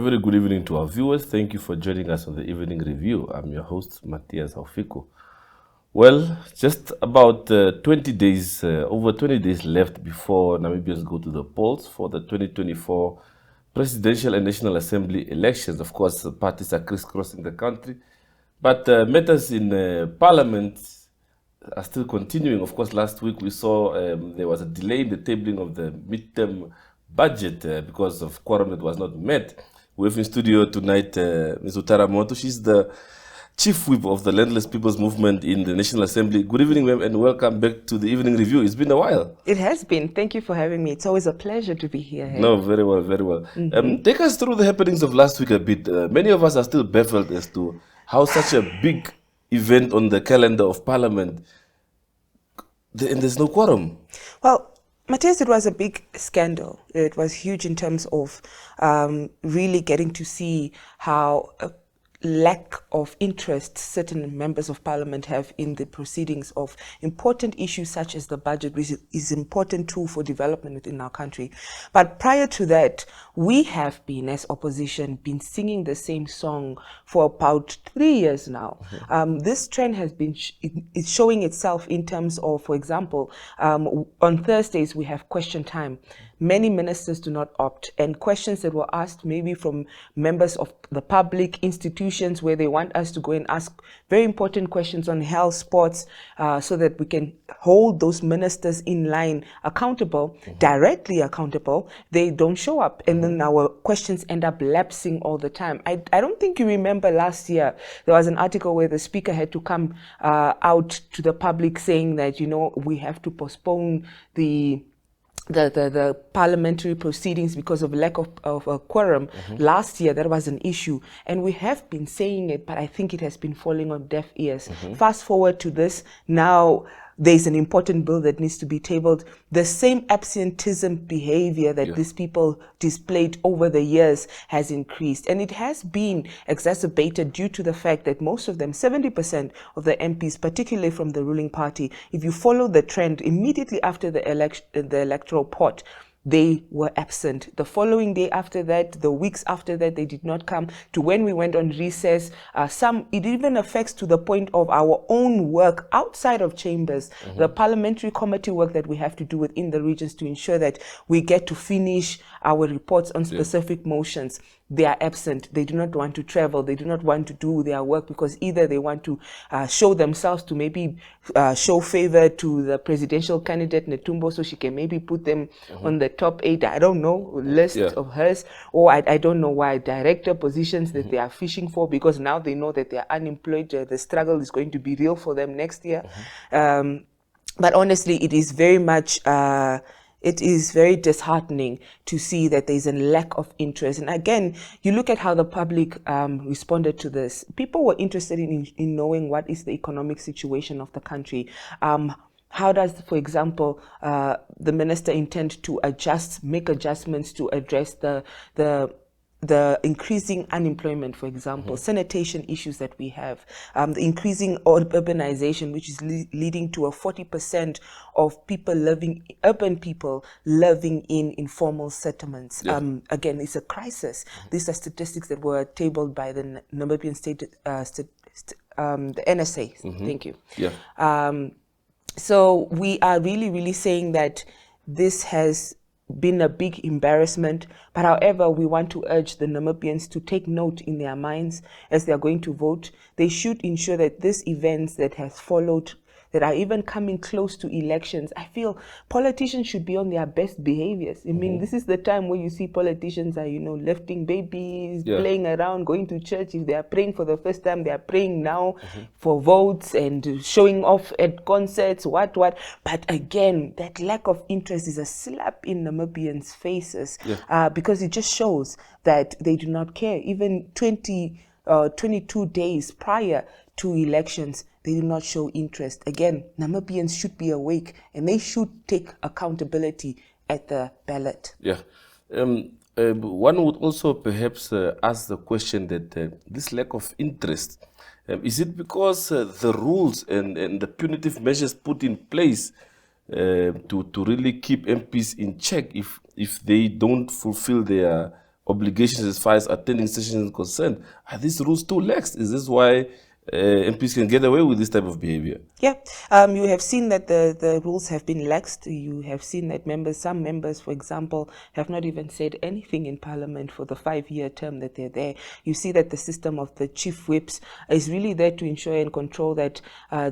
very good evening to our viewers. Thank you for joining us on the Evening Review. I'm your host, Matthias Haufiko. Well, just about 20 days, over 20 days left before Namibians go to the polls for the 2024 Presidential and National Assembly elections. Of course, parties are crisscrossing the country, but matters in Parliament are still continuing. Of course, last week we saw there was a delay in the tabling of the midterm budget because of quorum that was not met. We have in studio tonight Ms. Utaara Mootu. She's the Chief Whip of the Landless People's Movement in the National Assembly. Good evening, ma'am, and welcome back to the Evening Review. It's been a while. It has been. Thank you for having me. It's always a pleasure to be here. Hey? No, very well, very well. Take us through the happenings of last week a bit. Many of us are still baffled as to how such a big event on the calendar of Parliament, and there's no quorum. Well, Matthias, it was a big scandal. It was huge in terms of really getting to see how lack of interest certain members of parliament have in the proceedings of important issues such as the budget, which is important tool for development within our country. But prior to that, we have been, as opposition, been singing the same song for about 3 years now. This trend has been it's showing itself in terms of, for example, on Thursdays we have question time. Many ministers do not opt, and questions that were asked maybe from members of the public institutions where they want us to go and ask very important questions on health, sports, so that we can hold those ministers in line accountable, directly accountable. They don't show up, and then our questions end up lapsing all the time. I don't think you remember last year, there was an article where the speaker had to come out to the public saying that, you know, we have to postpone the parliamentary proceedings because of lack of a quorum. Last year, that was an issue. And we have been saying it, but I think it has been falling on deaf ears. Fast forward to this, now there's an important bill that needs to be tabled. The same absenteeism behavior that these people displayed over the years has increased. And it has been exacerbated due to the fact that most of them, 70% of the MPs, particularly from the ruling party, if you follow the trend, immediately after the electoral pot, they were absent. The following day after that, the weeks after that, they did not come to when we went on recess. It even affects to the point of our own work outside of chambers, the parliamentary committee work that we have to do within the regions to ensure that we get to finish our reports on specific motions. They are absent. They do not want to travel. They do not want to do their work because either they want to show themselves to maybe show favor to the presidential candidate Netumbo so she can maybe put them on the top 8, I don't know, list of hers, or I don't know why, director positions that they are fishing for, because now they know that they are unemployed. The struggle is going to be real for them next year. But honestly, it is very much it is very disheartening to see that there's a lack of interest. And again, you look at how the public responded to this. People were interested in knowing what is the economic situation of the country. How does, for example, the minister intend to make adjustments to address the increasing unemployment, for example, sanitation issues that we have, the increasing urbanization, which is leading to a 40% of urban people living in informal settlements. Again, it's a crisis. These are statistics that were tabled by the Namibian state, the NSA. Thank you. So we are really, really saying that this has been a big embarrassment, but however, we want to urge the Namibians to take note in their minds as they are going to vote. They should ensure that these events that has followed, that are even coming close to elections, I feel politicians should be on their best behaviors. I mean, this is the time where you see politicians are, lifting babies, playing around, going to church. If they are praying for the first time, they are praying now for votes and showing off at concerts, what. But again, that lack of interest is a slap in Namibians' faces because it just shows that they do not care. Even 22 days prior to elections, they do not show interest. Again, Namibians should be awake and they should take accountability at the ballot. One would also perhaps ask the question that this lack of interest, is it because the rules and the punitive measures put in place to really keep MPs in check if they don't fulfill their obligations as far as attending sessions is concerned. Are these rules too lax? Is this why MPs can get away with this type of behavior? Yeah, you have seen that the rules have been laxed. You have seen that some members, for example, have not even said anything in Parliament for the 5-year term that they're there. You see that the system of the chief whips is really there to ensure and control that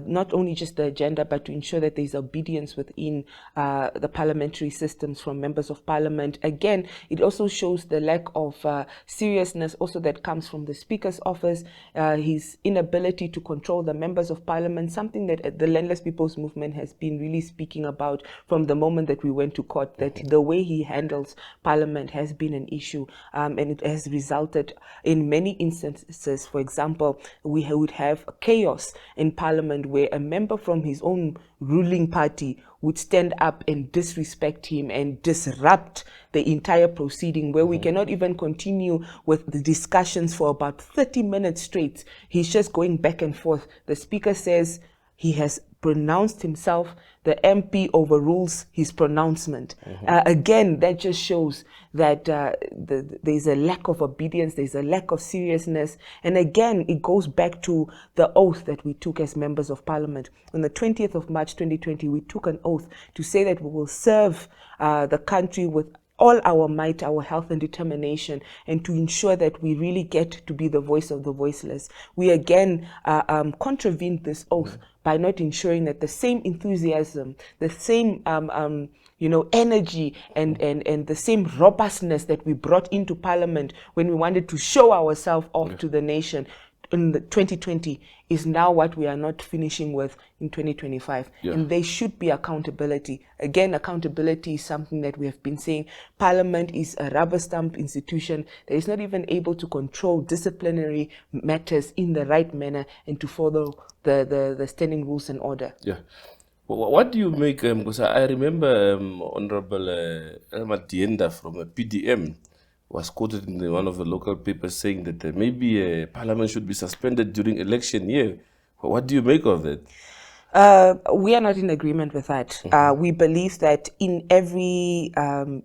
not only just the agenda, but to ensure that there's obedience within the parliamentary systems from members of Parliament. Again, it also shows the lack of seriousness also that comes from the Speaker's office, his inability to control the members of Parliament, something that the Landless People's Movement has been really speaking about from the moment that we went to court, that the way he handles Parliament has been an issue, and it has resulted in many instances. For example, we would have chaos in Parliament where a member from his own ruling party would stand up and disrespect him and disrupt the entire proceeding, where we cannot even continue with the discussions for about 30 minutes straight. He's just going back and forth. The Speaker says he has pronounced himself, the MP overrules his pronouncement. Again, that just shows that there's a lack of obedience, there's a lack of seriousness. And again, it goes back to the oath that we took as members of Parliament. On the 20th of March 2020, we took an oath to say that we will serve the country with all our might, our health and determination, and to ensure that we really get to be the voice of the voiceless. We again contravened this oath by not ensuring that the same enthusiasm, the same energy and the same robustness that we brought into Parliament when we wanted to show ourselves off to the nation in the 2020 is now what we are not finishing with in 2025. And there should be accountability. Again, accountability is something that we have been saying. Parliament is a rubber stamp institution that is not even able to control disciplinary matters in the right manner and to follow the standing rules and order. Yeah. What do you make, because I remember Honorable Elma Dienda from PDM was quoted in one of the local papers saying that maybe Parliament should be suspended during election year. What do you make of that? We are not in agreement with that. We believe that in every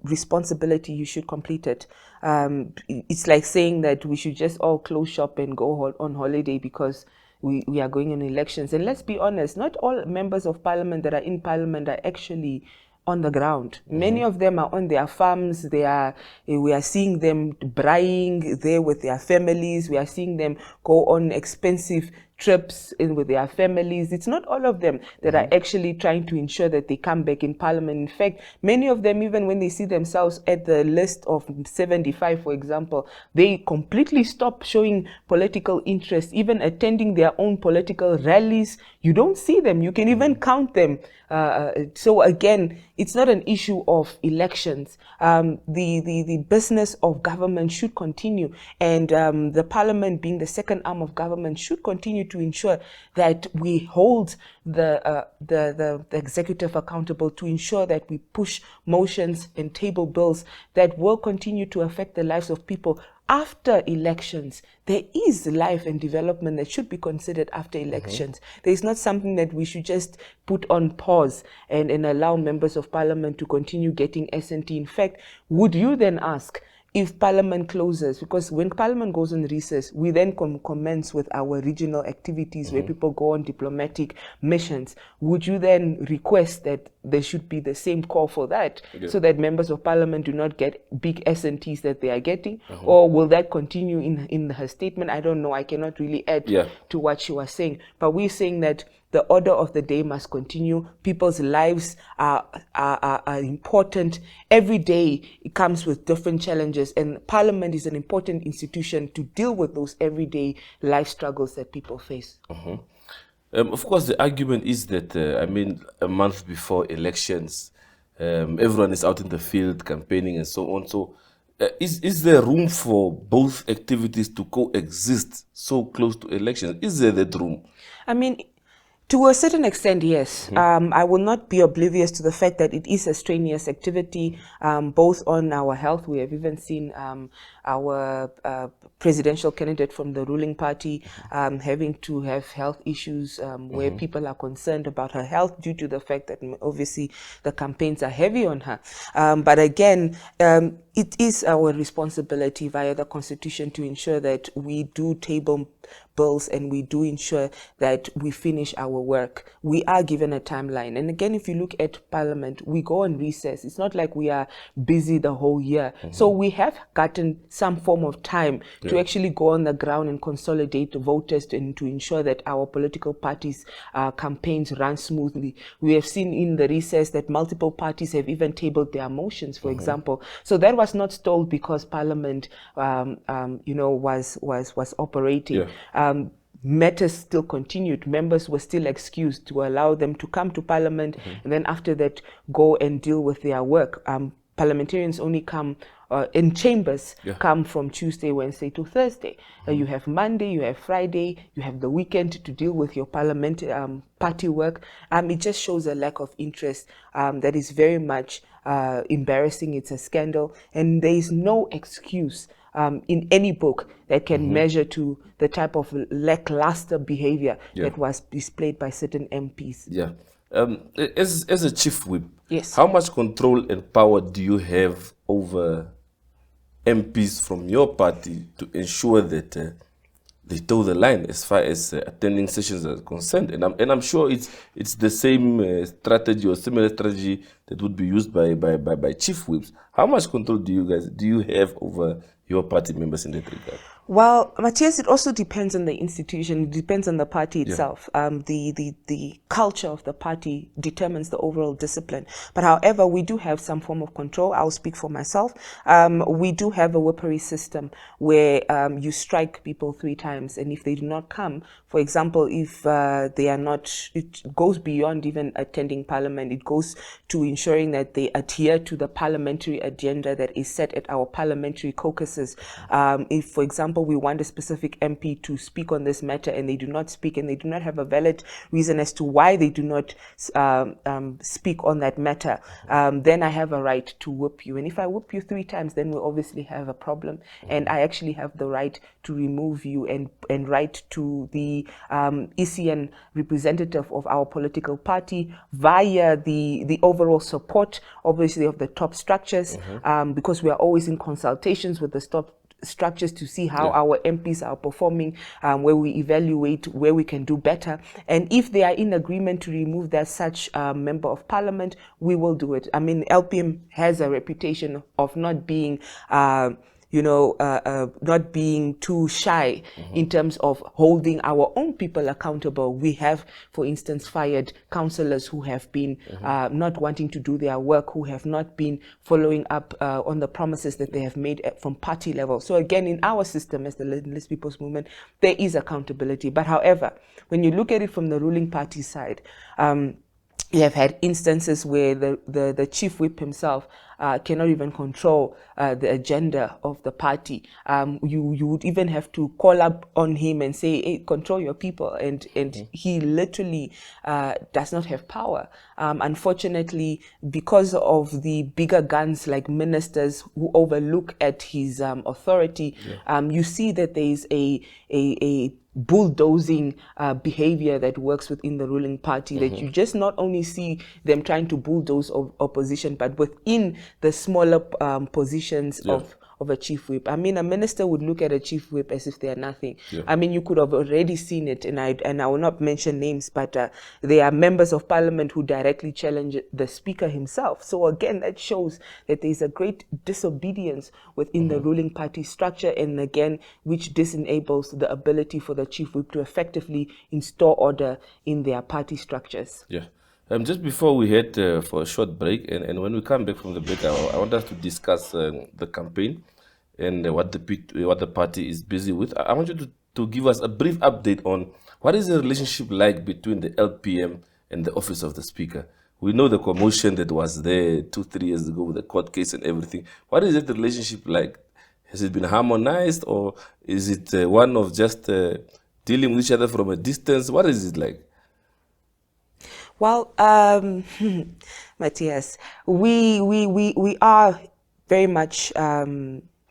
responsibility, you should complete it. It's like saying that we should just all close shop and go on holiday because we are going in elections. And let's be honest, not all members of Parliament that are in Parliament are actually on the ground. Many of them are on their farms. We are seeing them braaiing there with their families. We are seeing them go on expensive trips in with their families. It's not all of them that are actually trying to ensure that they come back in Parliament. In fact, many of them, even when they see themselves at the list of 75, for example, they completely stop showing political interest, even attending their own political rallies. You don't see them. You can even count them. So again, it's not an issue of elections. The business of government should continue, and the Parliament, being the second arm of government, should continue to ensure that we hold the executive accountable, to ensure that we push motions and table bills that will continue to affect the lives of people. After elections, there is life and development that should be considered after elections. There is not something that we should just put on pause and allow members of Parliament to continue getting S&T. In fact, would you then ask, if Parliament closes, because when Parliament goes on recess, we then commence with our regional activities where people go on diplomatic missions, would you then request that there should be the same call for that, so that members of Parliament do not get big S&Ts that they are getting? Or will that continue in her statement? I don't know. I cannot really add to what she was saying. But we're saying that the order of the day must continue. People's lives are important. Every day it comes with different challenges, and Parliament is an important institution to deal with those everyday life struggles that people face. Of course, the argument is that, a month before elections, everyone is out in the field campaigning and so on. So is there room for both activities to coexist so close to elections? Is there that room? I mean, To a certain extent, yes. I will not be oblivious to the fact that it is a strenuous activity, both on our health. We have even seen our presidential candidate from the ruling party having to have health issues where people are concerned about her health due to the fact that obviously the campaigns are heavy on her. But again, it is our responsibility via the Constitution to ensure that we do table bills and we do ensure that we finish our work. We are given a timeline. And again, if you look at Parliament, we go on recess. It's not like we are busy the whole year. So we have gotten some form of time to actually go on the ground and consolidate the voters and to ensure that our political parties' campaigns run smoothly. We have seen in the recess that multiple parties have even tabled their motions, for example. So that was not stalled because Parliament, was operating. Matters still continued. Members were still excused to allow them to come to Parliament and then after that go and deal with their work. Parliamentarians only come in chambers, come from Tuesday, Wednesday to Thursday. You have Monday, you have Friday, you have the weekend to deal with your party work. It just shows a lack of interest that is very much embarrassing. It's a scandal, and there is no excuse in any book that can measure to the type of lackluster behavior that was displayed by certain MPs. As a chief whip, Yes. how much control and power do you have over MPs from your party to ensure that they toe the line as far as attending sessions are concerned? And I'm sure it's the same strategy or similar strategy that would be used by chief whips. How much control do you have over your party members in that regard? Well, Matthias, it also depends on the institution. It depends on the party itself. The culture of the party determines the overall discipline. But however, we do have some form of control. I'll speak for myself. We do have a whippery system where you strike people 3 times, and if they do not come, for example, if they are not, it goes beyond even attending Parliament. It goes to ensuring that they adhere to the parliamentary agenda that is set at our parliamentary caucuses. If, for example, we want a specific MP to speak on this matter and they do not speak and they do not have a valid reason as to why they do not speak on that matter, then I have a right to whip you. And if I whip you 3 times, then we obviously have a problem. And I actually have the right to remove you and write to the ECN representative of our political party via the overall support, obviously, of the top structures, because we are always in consultations with the top structures to see how our MPs are performing, where we evaluate where we can do better. And if they are in agreement to remove that such member of parliament, we will do it. I mean, LPM has a reputation of not being not being too shy in terms of holding our own people accountable. We have, for instance, fired councillors who have been not wanting to do their work, who have not been following up on the promises that they have made from party level. So again, in our system as the List People's Movement, there is accountability. But however, when you look at it from the ruling party side, you have had instances where the chief whip himself cannot even control the agenda of the party. You would even have to call up on him and say, hey, control your people. And he literally does not have power. Unfortunately, because of the bigger guns like ministers who overlook at his authority, you see that there is a bulldozing behavior that works within the ruling party, that you just not only see them trying to bulldoze opposition, but within the smaller positions of a chief whip. I mean, a minister would look at a chief whip as if they are nothing. I mean, you could have already seen it, and I will not mention names, but there are members of parliament who directly challenge the speaker himself. So again, that shows that there is a great disobedience within the ruling party structure, and again, which disenables the ability for the chief whip to effectively install order in their party structures. Just before we head for a short break, and when we come back from the break, I want us to discuss the campaign and what the party is busy with. I want you to give us a brief update on what is the relationship like between the LPM and the Office of the Speaker. We know the commotion that was there 2-3 years ago with the court case and everything. What is the relationship like? Has it been harmonized, or is it one of just dealing with each other from a distance? What is it like? Well, Matthias, we are very much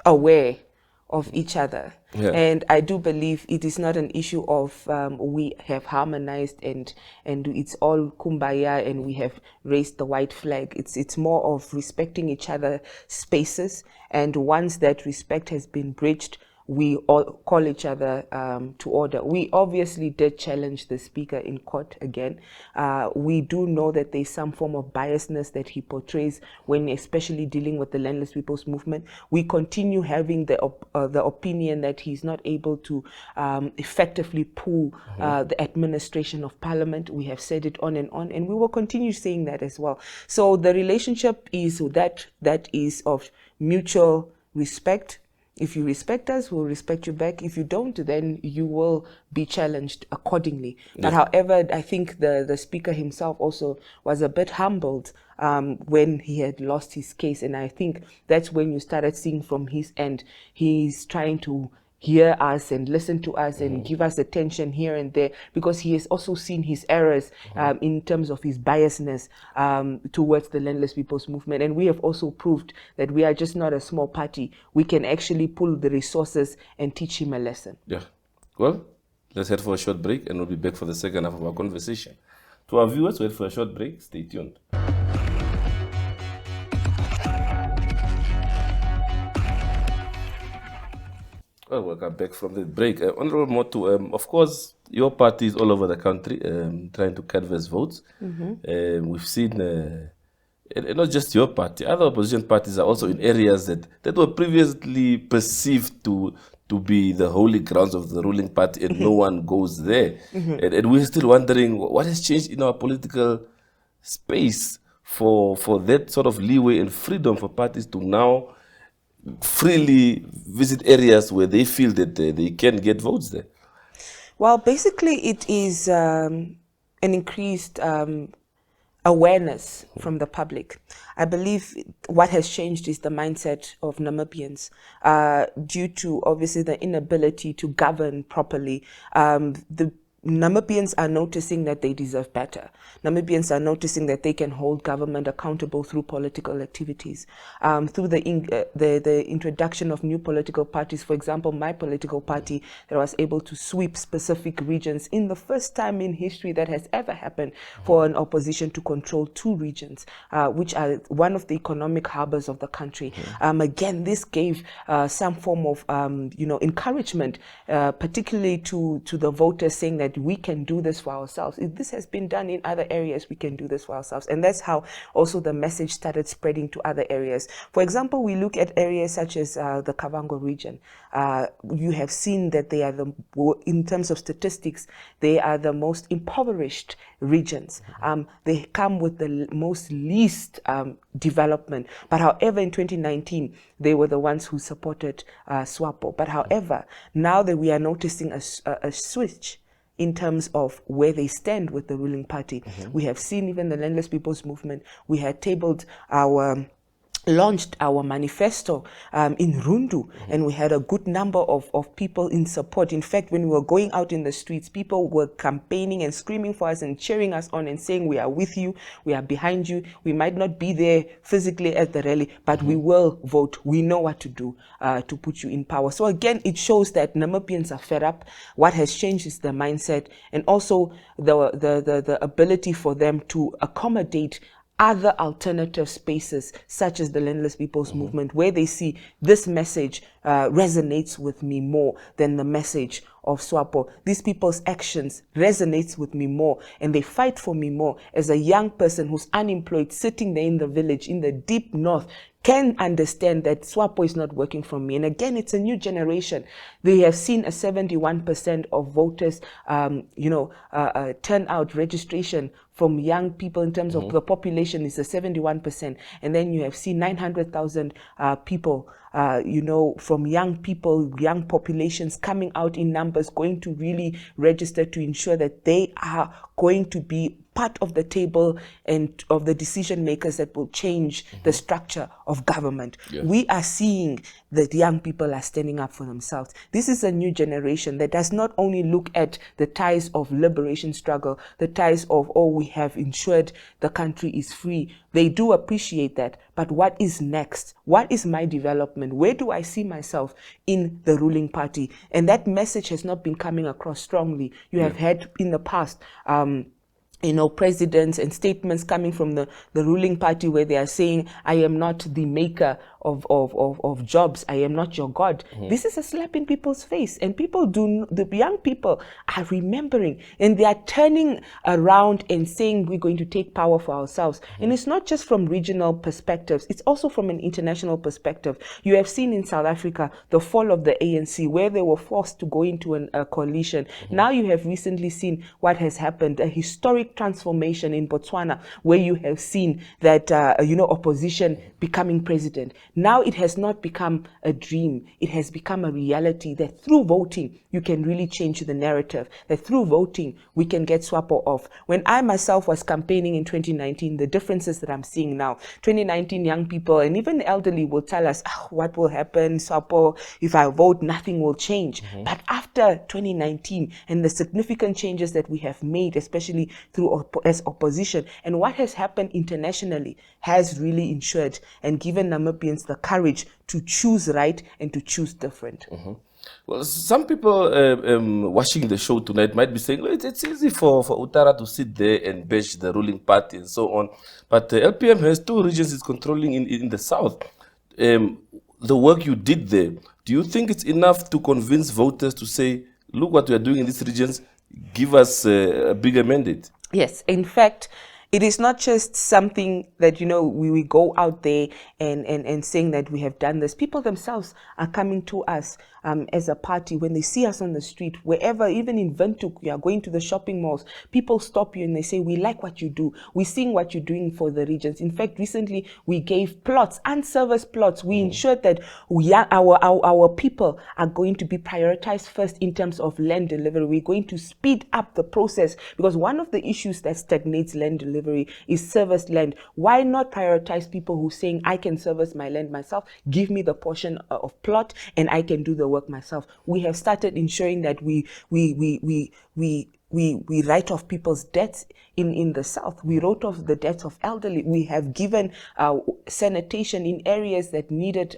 aware of each other. Yeah. And I do believe it is not an issue of we have harmonized and it's all kumbaya and we have raised the white flag. It's more of respecting each other's spaces. And once that respect has been bridged, we all call each other to order. We obviously did challenge the speaker in court again. We do know that there's some form of biasness that he portrays when especially dealing with the Landless People's Movement. We continue having the opinion that he's not able to effectively pull the administration of Parliament. We have said it on, and we will continue saying that as well. So the relationship is that is of mutual respect. If you respect us, we'll respect you back. If you don't, then you will be challenged accordingly. But however, I think the speaker himself also was a bit humbled when he had lost his case. And I think that's when you started seeing from his end, he's trying to hear us and listen to us and give us attention here and there, because he has also seen his errors in terms of his biasness towards the Landless People's Movement. And we have also proved that we are just not a small party. We can actually pull the resources and teach him a lesson. Yeah. Well, let's head for a short break and we'll be back for the second half of our conversation. To our viewers, wait for a short break. Stay tuned. Well, welcome back from the break. Honorable Mootu, of course, your party is all over the country trying to canvass votes. We've seen, and not just your party, other opposition parties are also in areas that were previously perceived to be the holy grounds of the ruling party, and no one goes there. And we're still wondering what has changed in our political space for that sort of leeway and freedom for parties to now freely visit areas where they feel that they can get votes there. Well, basically, it is an increased awareness from the public. I believe what has changed is the mindset of Namibians due to obviously the inability to govern properly. The Namibians are noticing that they deserve better. Namibians are noticing that they can hold government accountable through political activities, through the introduction of new political parties. For example, my political party that was able to sweep specific regions in the first time in history that has ever happened for an opposition to control 2 regions, which are one of the economic harbors of the country. Again, this gave some form of encouragement, particularly to the voters, saying that we can do this for ourselves. If this has been done in other areas, we can do this for ourselves. And that's how also the message started spreading to other areas. For example, we look at areas such as the Kavango region. You have seen that they are in terms of statistics, they are the most impoverished regions. They come with the most least development. But however, in 2019, they were the ones who supported SWAPO. But however, now that we are noticing a switch in terms of where they stand with the ruling party. We have seen even the Landless People's Movement. We had launched our manifesto in Rundu, and we had a good number of people in support. In fact, when we were going out in the streets, people were campaigning and screaming for us and cheering us on and saying, we are with you, we are behind you. We might not be there physically at the rally, but we will vote. We know what to do to put you in power. So again, it shows that Namibians are fed up. What has changed is the mindset, and also the ability for them to accommodate other alternative spaces such as the Landless People's Movement, where they see this message resonates with me more than the message of SWAPO. These people's actions resonates with me more, and they fight for me more. As a young person who's unemployed, sitting there in the village in the deep north, can understand that SWAPO is not working for me. And again, it's a new generation. They have seen a 71% of voters, turnout registration from young people in terms of the population is a 71%. And then you have seen 900,000 people, from young people, young populations coming out in numbers, going to really register to ensure that they are going to be part of the table and of the decision makers that will change the structure of government. We are seeing that young people are standing up for themselves. This is a new generation that does not only look at the ties of liberation struggle, the ties of, oh, we have ensured the country is free. They do appreciate that. But what is next? What is my development? Where do I see myself in the ruling party? And that message has not been coming across strongly. You have had in the past, presidents and statements coming from the ruling party where they are saying, I am not the maker of jobs. I am not your God. This is a slap in people's face. And the young people are remembering, and they are turning around and saying, we're going to take power for ourselves. And it's not just from regional perspectives. It's also from an international perspective. You have seen in South Africa, the fall of the ANC, where they were forced to go into a coalition. Now you have recently seen what has happened, a historic transformation in Botswana, where you have seen that, opposition becoming president. Now it has not become a dream. It has become a reality that through voting, you can really change the narrative, that through voting, we can get SWAPO off. When I myself was campaigning in 2019, the differences that I'm seeing now, 2019 young people and even the elderly will tell us, what will happen, SWAPO, if I vote, nothing will change. But after 2019 and the significant changes that we have made, especially through as opposition, and what has happened internationally has really ensured and given Namibians the courage to choose right and to choose different. Well, some people watching the show tonight might be saying, well, it's easy for Utaara to sit there and bash the ruling party and so on. But LPM has 2 regions it's controlling in the south. The work you did there, do you think it's enough to convince voters to say, look what we are doing in these regions, give us a bigger mandate? Yes, in fact, it is not just something that, we go out there and saying that we have done this. People themselves are coming to us as a party when they see us on the street, wherever, even in Windhoek, we are going to the shopping malls. People stop you and they say, we like what you do. We're seeing what you're doing for the regions. In fact, recently we gave plots, unserviced plots. We ensured that our people are going to be prioritized first in terms of land delivery. We're going to speed up the process because one of the issues that stagnates land delivery is serviced land. Why not prioritize people who are saying, I can service my land myself, give me the portion of plot and I can do the work myself. We have started ensuring that we write off people's debts in the south. We wrote off the debts of elderly. We have given sanitation in areas that needed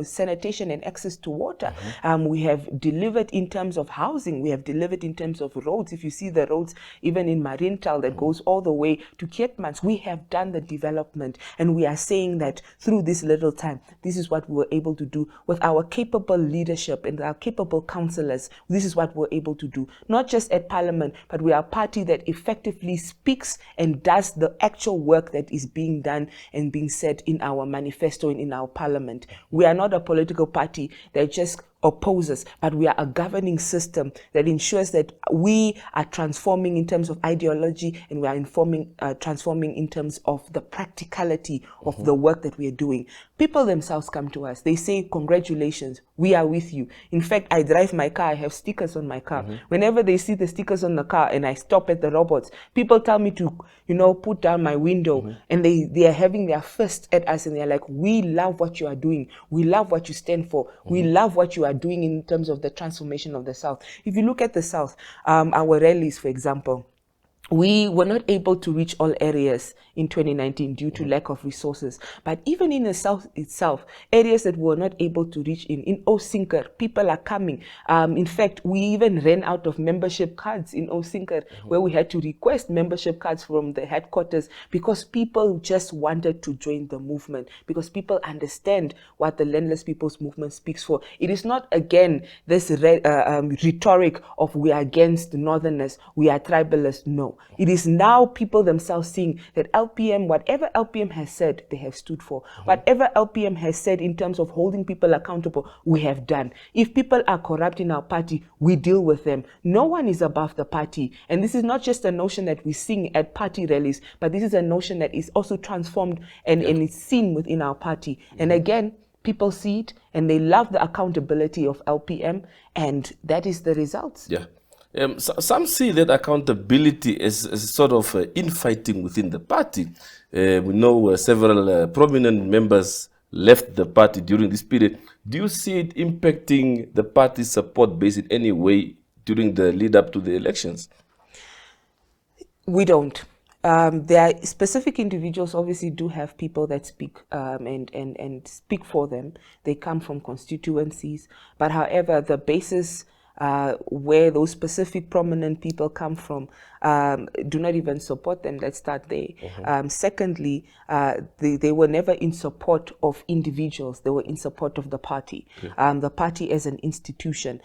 sanitation and access to water. We have delivered in terms of housing. We have delivered in terms of roads. If you see the roads even in Marintal that goes all the way to Keetmans, we have done the development, and we are saying that through this little time, this is what we were able to do with our capable leadership and our capable councillors. This is what we're able to do, not just at Parliament, but we are a party that effectively speaks and does the actual work that is being done and being said in our manifesto and in our Parliament. We are not a political party that just opposes, but we are a governing system that ensures that we are transforming in terms of ideology, and we are transforming in terms of the practicality of the work that we are doing. People themselves come to us. They say, congratulations, we are with you. In fact, I drive my car, I have stickers on my car. Whenever they see the stickers on the car and I stop at the robots, people tell me to, put down my window, and they are having their fist at us, and they're like, we love what you are doing. We love what you stand for. We love what you are doing in terms of the transformation of the South. If you look at the South, our rallies, for example, we were not able to reach all areas in 2019 due to lack of resources. But even in the South itself, areas that we were not able to reach in Osinker, people are coming. In fact, we even ran out of membership cards in Osinker, where we had to request membership cards from the headquarters because people just wanted to join the movement, because people understand what the Landless People's Movement speaks for. It is not, again, this rhetoric of we are against Northerners, we are tribalists. No. It is now people themselves seeing that LPM, whatever LPM has said, they have stood for. Whatever LPM has said in terms of holding people accountable, we have done. If people are corrupt in our party, we deal with them. No one is above the party. And this is not just a notion that we sing at party rallies, but this is a notion that is also transformed and is seen within our party. And again, people see it and they love the accountability of LPM, and that is the results. Yeah. Some see that accountability as sort of infighting within the party. We know several prominent members left the party during this period. Do you see it impacting the party's support base in any way during the lead up to the elections? We don't. There are specific individuals obviously do have people that speak and speak for them. They come from constituencies. But however, the basis where those specific prominent people come from do not even support them. Let's start there. Secondly, they were never in support of individuals. They were in support of the party. The party as an institution.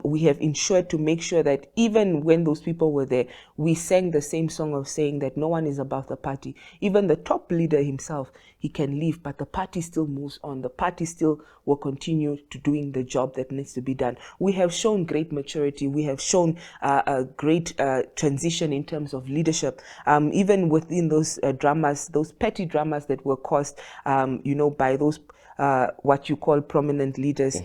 We have ensured to make sure that even when those people were there, we sang the same song of saying that no one is above the party. Even the top leader himself, he can leave, but the party still moves on. The party still will continue to doing the job that needs to be done. We have shown great maturity. We have shown a great transition in terms of leadership. Even within those dramas, those petty dramas that were caused, by those what you call prominent leaders,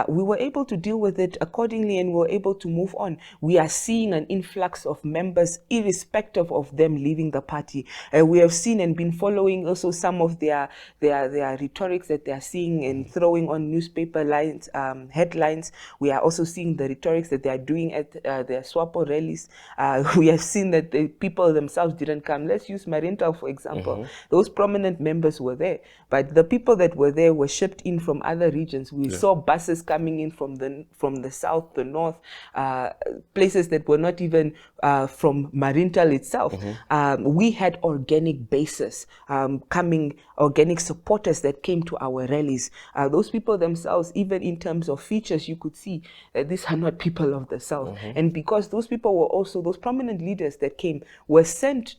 we were able to deal with it accordingly and we were able to move on. We are seeing an influx of members irrespective of them leaving the party. We have seen and been following also some of their rhetorics that they are seeing and throwing on newspaper lines, headlines. We are also seeing the rhetorics that they are doing at their SWAPO rallies. We have seen that the people themselves didn't come. Let's use Marintal, for example. Those prominent members were there, but the people that were there were shipped in from other regions. We saw buses coming in from the south, the north, places that were not even from Marintal itself. We had organic bases organic supporters that came to our rallies. Those people themselves, even in terms of features, you could see that these are not people of the south. And because those people were also, those prominent leaders that came were sent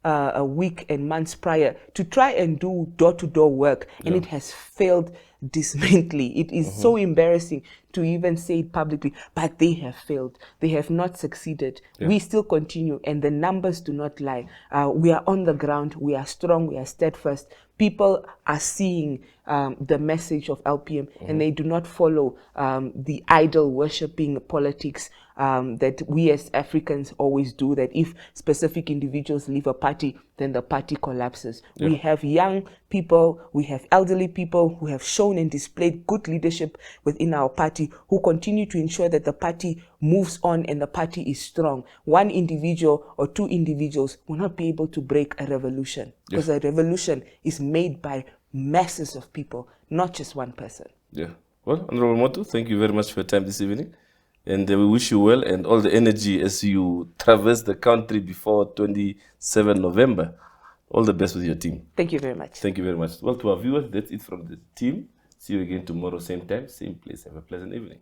a week and months prior to try and do door-to-door work, and it has failed dismantly. It is so embarrassing to even say it publicly, but they have failed. They have not succeeded. We still continue, and the numbers do not lie. We are on the ground. We are strong. We are steadfast. People are seeing the message of LPM, and they do not follow the idol worshipping politics that we as Africans always do, that if specific individuals leave a party, then the party collapses. We have young people, we have elderly people who have shown and displayed good leadership within our party, who continue to ensure that the party moves on and the party is strong. One individual or two individuals will not be able to break a revolution, because a revolution is made by masses of people, not just one person. Well, Honorable Mootu, thank you very much for your time this evening. And we wish you well and all the energy as you traverse the country before 27 November. All the best with your team. Thank you very much. Thank you very much. Well, to our viewers, that's it from the team. See you again tomorrow, same time, same place. Have a pleasant evening.